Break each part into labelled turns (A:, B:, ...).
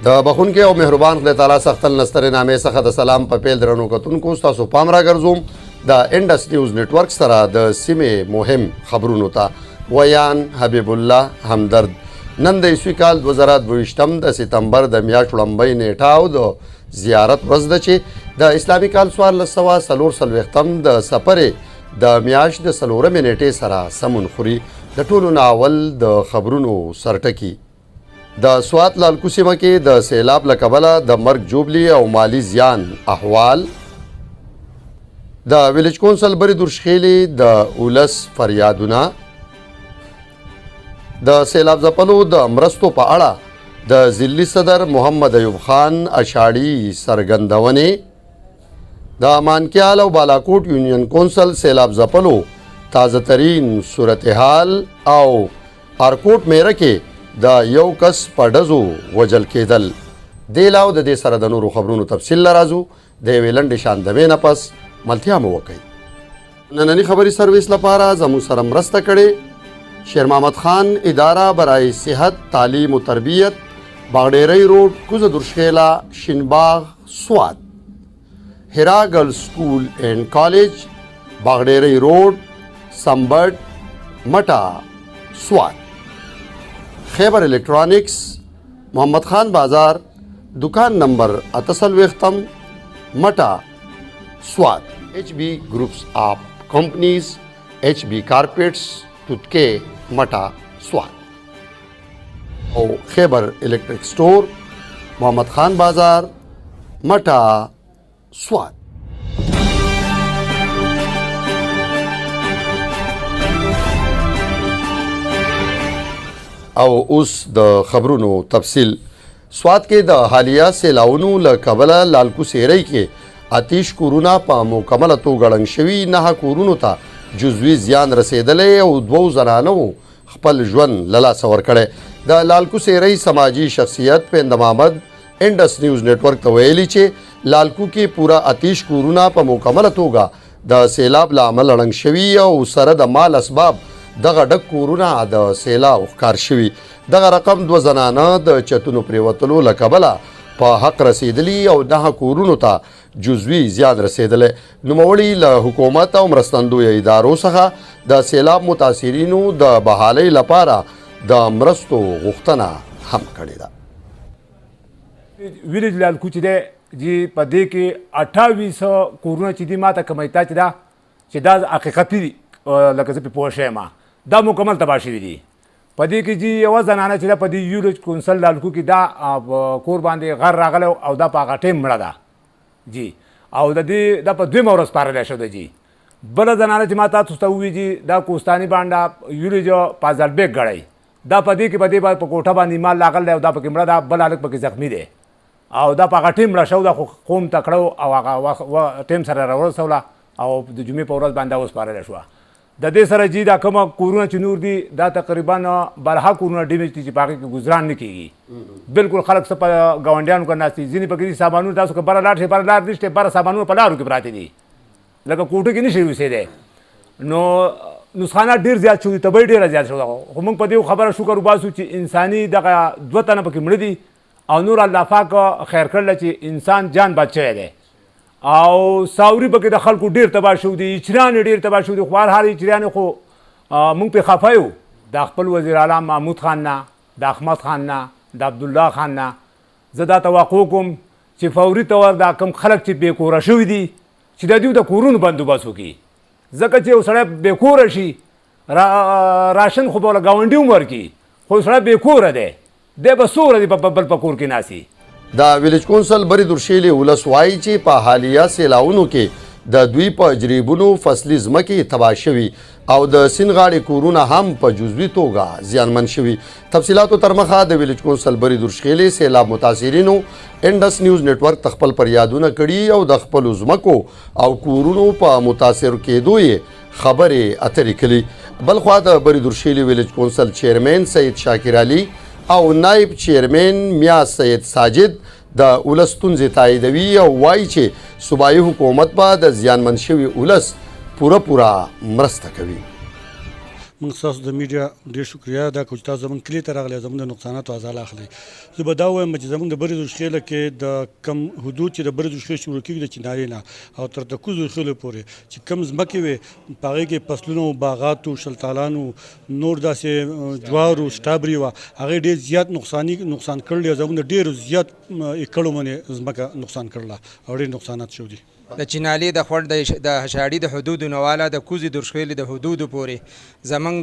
A: د بخونکي او مهربان خدای تعالی څخه تل نستر نامې څخه د سلام په پیل درنو کتونکو ستاسو پام راګرځوم د انډس نیوز نتورک سره د سیمې مهم خبرونو ته ویان حبیب الله همدرد. نن د عیسوي کال 2022 د سپتمبر د میاشت لومړۍ نیټه او د زیارت ورځ ده چې د اسلامي کال 1440 د سپرې د میاشت د 4 نیټې سره سمون خوري. د ټولو ناول د خبرونو سرټکی د سوات لالکو سیمه کې د سیلاب له کبله د مرګ جوبلی او مالی زیان احوال، د ویلیج کونسل بری درشخیلی د اولس فریادونه، د سیلاب ځپلو د مرستو په اړه د ضلعي صدر محمد ایوب خان اشاړي څرګندونې، د مانکیال او بالاکوټ یونین کونسل سیلاب ځپلو تازه ترین صورتحال او ارکوټ میره کې د یو کس په ډزو وجل کېدل. دې علاوه د دې سره د نورو خبرونو تفصیل لرازو د یوې لنډې شاندمې نه پس ملتیا مو وکړئ. نننی خبري سرویس لپاره زموږ سره مرسته کړې شیر محمد خان اداره برای صحت تعلیم و تربیت، باغډیری روډ، کوزه درشخیلا، شینباغ، سوات. هرا گرلز سکول اینڈ کالج، باغډیری روډ، سمبرد، مټا، سوات. خیبر الیکٹرانکس، محمد خان بازار، دکان نمبر 98 مٹا، سوات. ایچ بی گروپس آف کمپنیز، ایچ بی کارپیٹس، تتکے، مٹا، سوات. اور خیبر الیکٹرک سٹور، محمد خان بازار، مٹا، سوات. او اوس د خبرونو تفصیل. سوات کې د حالیه سیلاونو له کبله لالکو سیرۍ کې آتش کورونه په مکمله توګه ړنګ شوي، 9 کورونو ته جزوي زیان رسېدلی او 2 زنانو خپل ژوند له لاسه ورکړی. د لالکو سیرۍ سماجي شخصیت پیند محمد انډس نیوز نتورک ته ویلي چې لالکو کې پوره آتش کورونه په مکمله توګه د سیلاب له امله ړنګ شوي او سره د مال اسباب دغه ډک کورونه د سیلاب ښکار شوي. دغه رقم 2 زنانه د چتونو پریوتلو له کبله په حق رسېدلي او 9 کورونو ته جزوي زیان رسېدلی. نوموړي له حکومت او مرستندویه ادارو څخه د سیلاب متاثرینو د بحالۍ لپاره د مرستو غوښتنه هم کړې ده.
B: ویلیج لالکو چې دی چې په دې کې 2800 کورونه چې دي ما ته کمیتا چې ده چې دا حقیقتي لکه زه پې پوه شویم دا مکمل تباه شوي دي. په دې کې چې یوه زنانه چې ده په دې ویلیج کونسل لالکو کې دا کور باندې غر راغلی او دا په هغه ټیم مړه ده جی، او د دې دا په 2 ورځ سپارلی شو ده جی. بله زنانه چې ما تاسو ته ووایي چې دا کوستاني بانډه ویلیج پازالبیګ ګړی دا په دې کې په دې په کوټه باندې مال لاغلی دی او دا پکې مړه ده. بل هلک پکې زخمي دی او دا په هغه ټیم مړه شو ده، خو قوم تکړه او هغه ټیم سره راورسوله او د جمعې په ورځ باندې وسپارلی شوه. د دې سره چې دا کومه کورونه چې نور دي دا تقریبا برها کورونه ډیمیج دي چې په هغې کې ګزران نه کېږي. بالکل خلک څه په ګاونډیانو کې ناست دي. ځینې پکې دي سامانونه تاسو که بره لاړ شئ، بره لار نشته، بره سامانونه په لارو کې پراته دي لکه کوټو کې نه شي اوسېدی. نو نسخانات ډېر زیات شوي، تبۍ ډېره زیات شوې. خو موږ په دې خبره شکر وباسو چې انساني دغه 2 تنه پکې مړه دي او نور الله پاک خیر کړله چې انسان جان بچ شوی دی. او ساوري پکې د خلکو ډېر تباه شوي دي، اچریان یې ډېر تباه شوي دي. خو هر اچریان خو موږ پرې خفه یو د خپل وزیر اعلی محمود خان نه، د احمد خان نه، د عبدالله خان نه. زه دا توقع کوم چې فوري طور دا کم خلک چې بې کوره شوي دي چې د دوی د کورونو بندوبست وکړي. ځکه چې یو سړی بې کوره شي راشن خو به له ګاونډي هم ورکړي، خو سړی بې کوره دی، دی به څو ورځې په بل په کور کې ناستي.
A: د ویلیج کونسل بری درشیلی ولس وایي چې په حالیه سیلاونو کې د دوی په جریبونو فصلي ځمکې تباه شوي او د سیند غاړې کورونه هم په جزوي توګه زیانمن شوي. تفصیلاتو تر مخه د ویلیج کونسل بری درشخیلی سیلاب متاثرینو انډس نیوز نتورک ته خپل فریادونه کړي او د خپلو ځمکو او کورونو په متاثر کېدو یې خبرې اترې کړي. بلخوا د بری درشیلی ویلیج کونسل چیرمین سید شاکر علي او نائب چیرمین میا سید ساجد د ولس ستونزې تاییدوي او وایي چې صوبایي حکومت به د زیانمن شوي ولس پوره مرسته کوي.
C: موږ ستاسو د میډیا ډېر شکریه ادا کوو چې تاسو زموږ کلي ته راغلئ زموږ د نقصاناتو ازاله اخلئ. زه به دا ووایم چې زموږ د بریدو خېله کې د کم حدود چې د بریدو خېل شروع کېږي د چنارې نه او تر د کوزو خېلو پورې چې کم ځمکې وې په هغې کې فصلونو باغاتو شلتالانو نور داسې جوارو سټابري وه هغې ډېر زیات نقصان کړلی او زموږ د ډېرو زیات ایکړو باندې ځمکه نقصان کړله او ډېر نقصانات شوي دي.
D: د چینالي د خوړ د هشاړي د حدودو نه والا د کوزې درشخېلې د حدودو پورې زمونږ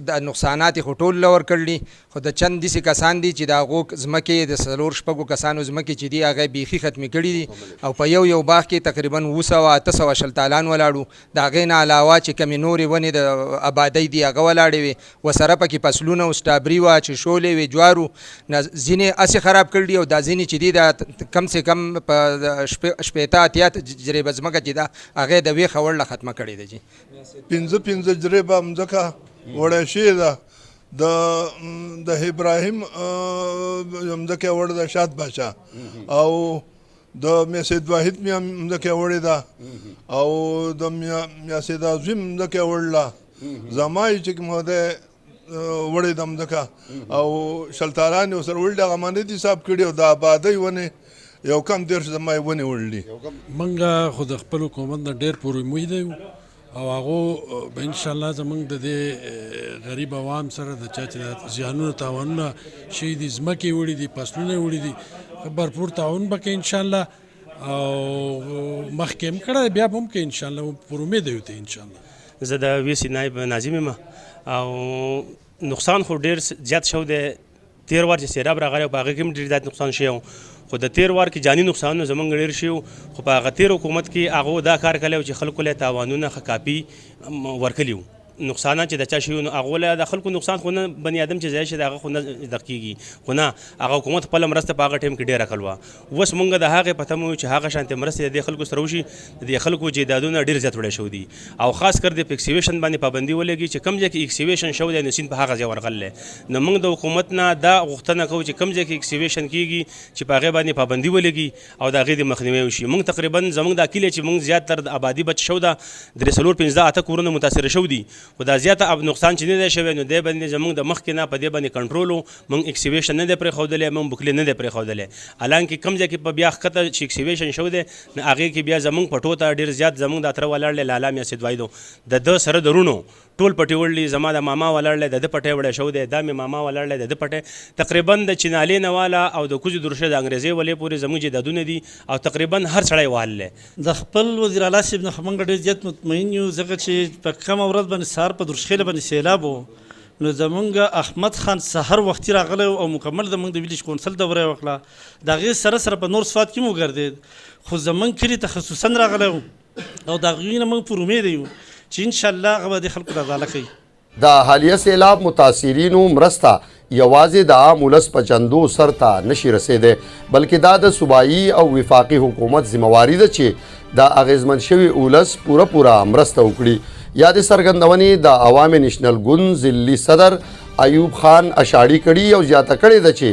D: د نقصانات خو ټول لور کړلي خو د چند داسې کسان دي چې د هغو ځمکې د څلور شپږو کسانو ځمکې چې دي هغه بیخي ختمې کړي دي او په یو باغ کې تقریبا 700 شلتالان ولاړو د هغې نه علاوه چې کمې نورې ونې د آبادۍ دي هغه ولاړې وې ورسره پکې فصلونه او سټابري وه چې شولې وې جوارو ځینې هسې خراب کړي دي او دا ځینې چې دي دا کم سے کم په 80 جریبه ځمکه چې ده هغې د ویښه وړله ختمه کړې ده جي
E: 15 جریبه مځکه وړی شوې ده د ابراهیم مځکه وړه ده شاد باچا او د میاسید واحد مځکه وړې ده او د میاسید عظیم مځکه وړله زمای چې کوم ده وړې ده مځکه او شلتالان یې ورسره وړلي هغه مانې دي حساب کړي او د آبادۍ ونې یو کم 10 زمای ونې وړلي.
F: موږ خو د خپل حکومت نه ډېر پوره امید یو او هغه به انشاءالله زموږ د دې غریب عوام سره د چا چې زیانونه تاوانونه شوي دي ځمکې وړي دي فصلونه وړي دي بھرپور تعاون به کوي انشاءالله او مخکې هم کړی بیا به هم کوي انشاءالله پر امید یو ته انشاءالله.
G: زه د وی سي نایب ناظم یم او نقصان خو ډېر زیات شو دی. تیر وار چې سیلاب راغلی په هغې کې هم ډېر زیات نقصان شوی خو د تیر وار کې جاني نقصانونه زمونږ ډېر شوي خو په هغه تیر حکومت کې هغو دا کار کړی و چې خلکو له تاوانونه ښه کاپي ورکړي وو. نقصانات چې د چا شوي نو هغو له د خلکو نقصان خو نه بني ادم چې ځای شي د هغه خو نه زده کېږي خو نه هغه حکومت خپله مرسته په هغه ټایم کې ډېره کړې وه. اوس مونږ د هغې په تمه یو چې هغه شانتې مرستې د دې خلکو سره وشي د دې خلکو جایدادونه ډېر زیات وړی شوي دي او خاص کر د اکسیویشن باندې پابندي ولګي چې کوم ځای کې اکسیویشن شوی دی نو سیند په هغه ځای ورغلی نو موږ د حکومت نه دا غوښتنه کوو چې کوم ځای کې اکسیویشن کېږي چې په هغې باندې پابندي ولګي او د هغې د مخنیوی وشي. موږ تقریبا زموږ دا کلی چې موږ زیاتره د آبادي بچ شو ده 3-4-5 کورونه متاثره شوي دي خو دا زیاته نقصان چې نه دی شوی نو دی باندې زموږ د مخکې نه په دې باندې کنټرول و. موږ اکسیویشن نه دی پرېښودلی موږ بوکلې نه دی پرېښودلی حالانکې کوم ځای کې په بیا ښکته چې اکسیویشن شوی دی نو هغې کې بیا زموږ پټو ته ډېر زیات زموږ د اتره ولاړ دی لالا میاسید واحدو د ده سره د رونو ټول پټې وړلي زما د ماما ولاړ دی د ده پټی وړی شوی دی دا مې ماما ولاړ دی د ده پټی تقریبا د چینالې نه والا او د کوزې درشه د انګریزۍ ولې پورې زموږ جایدادونه دي او تقریبا هر سړی وهلی.
H: د خپل وزیر اعلی صاحب نه موږ ډېر زیات مطمئن یو ځکه چې په کمه ورځ باندې سهار په درشخېله باندې سیلاب و نو زمونږ احمد خان سحر وختي راغلی او مکمل زمونږ د ویلیج کونسل دوره یې وکړه د هغې سره سره په نور صفات کې مو وګرځېد خو زمونږ کلي ته خصوصا راغلی و او د هغوی نه موږ پر امید یو چې انشاءالله هغه به د خلکو ازاله کوي.
A: د حالیه سیلاب متاثرینو مرسته یوازې د عام ولس په چندو سر ته نشي رسیدی بلکې دا د صوبایي او وفاقي حکومت ذمواري ده چې د اغیزمن شوي ولس پوره مرسته وکړي. یادې څرګندونې د عوام نیشنل ګوند ضلعي صدر ایوب خان اشاړي کړي او زیاته کړې ده چې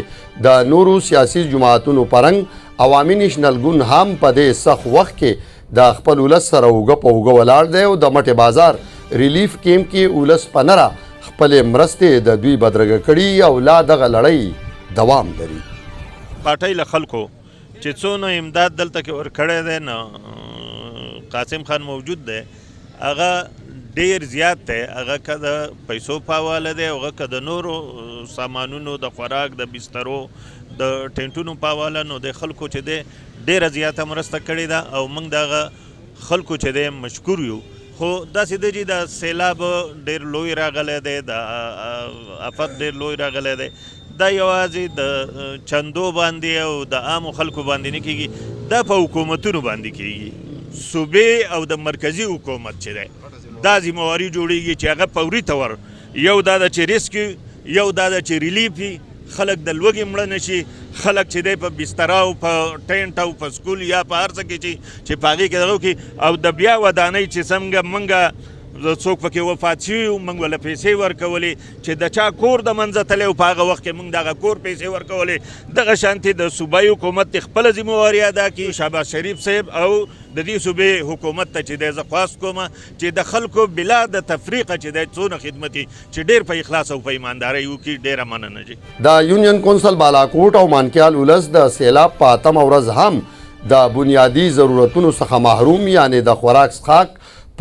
A: د نورو سیاسي جماعتونو په رنګ عوامي نیشنل ګوند هم په دې سخت وخت کې د خپل ولس سره اوږه په اوږه ولاړ دی او د مټې بازار ریلیف کیمپ کې ولس په نره خپلې مرستې د دوی بدرګه کړي او لا دغه لړۍ دوام لري.
I: پاټۍ له خلکو چې څونه امداد دلته کې ورکړی دی نو قاسم خان موجود دی هغه ډیر زیات دی هغه که د پیسو په حواله دی هغه که د نورو سامانونو د خوراک د بسترو د ټینټونو په حواله نو د خلکو چې دی ډیره زیاته مرسته کړې ده او موږ د هغه خلکو چې دی مشکور یو. خو داسې دی چې د سیلاب ډیر لوی راغلی دی د افت ډیر لوی راغلی دی دا یوازې د چندو باندې او د عامو خلکو باندې نه کېږي دا په حکومتونو باندې کېږي. صوبې او د مرکزي حکومت چې دی دا ذمواري جوړیږي چې هغه فوري طور یو دا ده چې ریسک یو دا ده چې ریلیف وي خلک د لوږې مړه نه شي خلک چې دی په بستره او په ټینټ او په سکول یا په هر څه کې چې په هغې کې دغه وکړي او د بیا ودانۍ چې څنګه موږ څوک پکې وفات شوي وو موږ ورله پیسې ورکولې چې د چا کور د منځه تللی و په هغه وخت کې موږ دغه کور پیسې ورکولې دغه شانتې د صوبایي حکومت خپله ذمهواري ادا کړي شهباز شریف صاحب او د دې صوبې حکومت ته چې دی زه خواست کوم چې د خلکو بلا د تفریقه چې دی څونه خدمتي چې ډېر په اخلاص او په ایماندارۍ وکړي ډېره مننه جي
A: د یونین کونسل بالاکوټ او مانکیال ولس د سیلاب په 8مه ورځ هم د بنیادي ضرورتونو څخه محروم یعنی د خوراک څښاک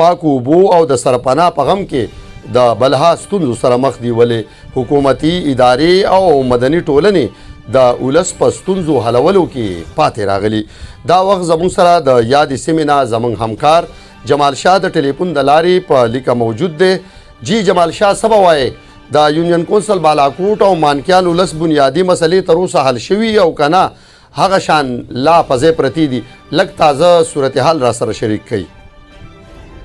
A: پاکو اوبو او د سرپناه په غم کې د بلها ستونزو سره مخ دي ولې حکومتي ادارې او مدني ټولنې د ولس په ستونزو حلولو کې پاتې راغلي دا وخت زموږ سره د یادې سیمې نه زموږ همکار جمال شاه د ټلیفون د لارې په لیکه موجود دی جی جمال شاه څه به وایې د یونین کونسل بالاکوټ او مانکیال ولس بنیادي مسلې تر اوسه حل شوي او که نه هغه شان لا په ځای پرتې دي لږ تازه صورتحال را سره شریک کوي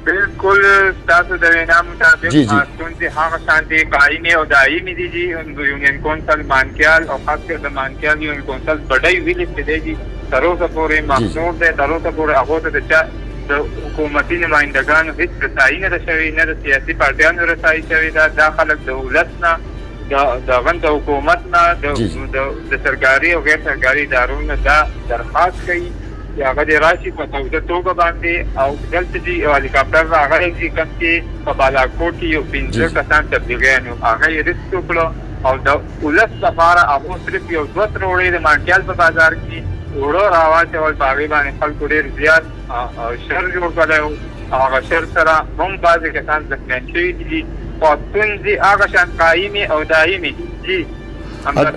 J: بالکل ستاسو د وینا مطابق ستونزې هغه شانتې قایمې او دایمې دي چې یونین کونسل مانکیال او خاص کر د مانکیال یونین کونسل بډای ویلې چې دی چې تر اوسه پورې مخنور دی تر اوسه پورې هغو ته د چا د حکومتي نمایندګانو هېڅ رسایي نه ده شوې نه د سیاسي پارټیانو رسایي شوې ده دا خلک د ولس نه د حکومت نه د سرکاري او غیر سرکاري ادارو نه دا درخواست کوي چې هغه دې راشي په توده توګه باندې او دلته چې یو هلیکاپټر راغلی چې کوم چې په بالاکوټ کې یو 15 کسان تبلیغیان وو هغه یې ریسک وکړو او د ولس لپاره هغو صرف یو 2 روړې د مانکیال په بازار کې وړو راواچول په هغې باندې خلکو ډېر زیات شر جوړ کړی و هغه شر سره هم بعضې کسان زخمیان شوي دي خو ستونزې هغه شان قایمې او دایمې دي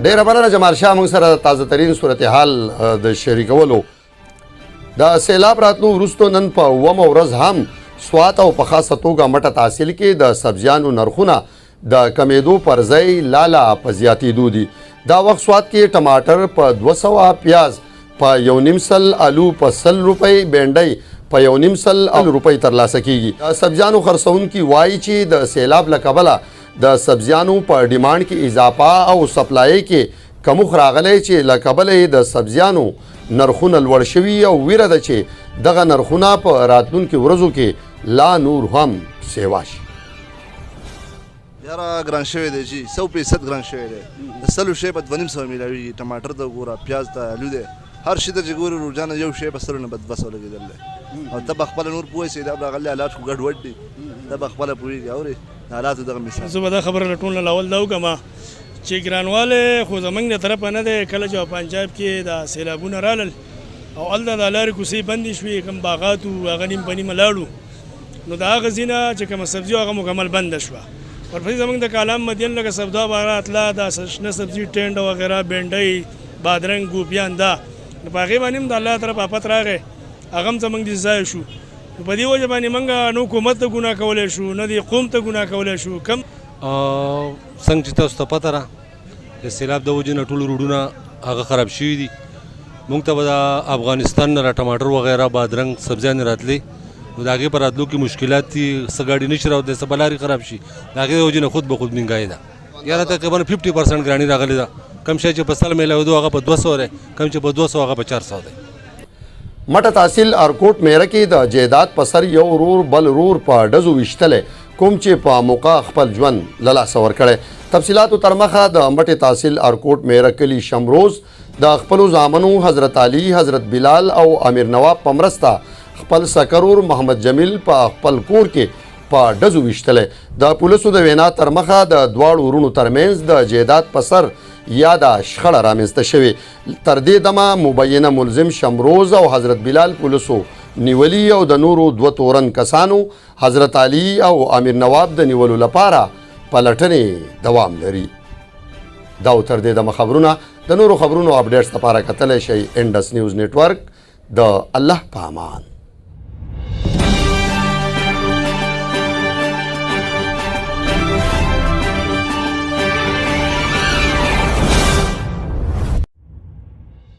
A: ډېره مننه جمال شاه موږ سره تازه ترین صورتحال د شریکولو د سیلاب راتلو وروستو نن په 9مه ورځ هم سوات او په خاصه توګه مټه تحصیل کې د سبزیانو نرخونه د کمیدو پر ځای لالا په زیاتېدو دي دا وخت سوات کې ټماټر په 200 پیاز په 1.5 آلو په 100 روپۍ بینډۍ په 1.5 روپۍ ترلاسه کیږي د سبزیانو خرڅونکي وایي چې د سیلاب له کبله د سبزیانو په ډیمانډ کې اضافه او سپلای کې کموخ راغلی چې له کبله یې د سبزیانو نرخونه لوړ شوي او ویره ده چې دغه نرخونه په راتلونکو ورځو کې لا نور هم سیوا شي
K: یاره ګران شوی دی جي 100% ګران شوی دی د سلو شی په 250 میلاویږي ټماټر ته ګوره پیاز ته الو دی هر شي ته چې ګورې روزانه یو شی په سلو نه بد 200 لګېدل دی او ته به خپله نور پوه سې دا به راغلی حالات خو ګډوډ دي ته به خپله پوهېږي اورې د حالاتو دغه مثال
L: زه به دا خبره له ټول نه اول دا وکړم چې ګرانواله خو زمونږ د طرفه نه دی کله چې پنجاب کې د سیلابونه رالل او هلته د لارې کوڅې بندې شوې کوم باغات وو هغه نیم په نیمه لاړو نو د هغه ځینه چې کومه سبزي هغه مکمل بنده شوه ورپسې زمونږ د کالام مدین لکه سبدا بارات لا د شنه سبزي ټینډ وغیره بینډۍ بادرنګ ګوپیان دا نو په هغې باندې هم د الله طرف آفت راغی هغه هم زمونږ د ضایع شو نو په دې وجه باندې موږ نه حکومت ته ګناه کولی شو نه د قوم ته ګناه کولی شو کم
M: څنګه چې تاسو ته پته ده د سیلاب د وجې نه ټول روډونه هغه خراب شوي دي موږ ته به د افغانستان نه را ټماټر وغیره بادرنګ سبزیانې راتلې نو د هغې په راتلو کې مشکلات دي څه ګاډي نشي راوتلی څه به لارې خراب شي د هغې د وجې نه خود به خود مهنګایي ده یاره تقریبا 50% ګراني راغلې ده کم شی چې په 100 میلاوېدو هغه په 200 دی کم چې په 200 هغه په 400 دی
A: مټه تحصیل ارکوټ میره کې د جیدات په سر یو ورور بل ورور په ډزو ویشتلی کوم چې په موقع خپل ژوند له لاسه ورکړی تفصیلاتو تر مخه د مټې تحصیل ارکوټ میره کلي شمروز د خپلو زامنو حضرت علي حضرت بلال او امیر نواب په مرسته خپل سکرور محمد جمیل په خپل کور کې په ډزو ویشتلی د پولیسو د وینا تر مخه د دواړو ورونو ترمنځ د جیدات په سر یا د شخړه رامنځته شوې تر دې دمه مبینه ملزم شمروز او حضرت بلال پولیسو نیولي او د نورو 2 تورن کسانو حضرت علي او امیر نواب د نیولو لپاره پلټنې دوام لري دا تر دې دمه خبرونه د نورو خبرونو اپډیټس لپاره کتلی شئ انډس نیوز نیټورک د الله په امان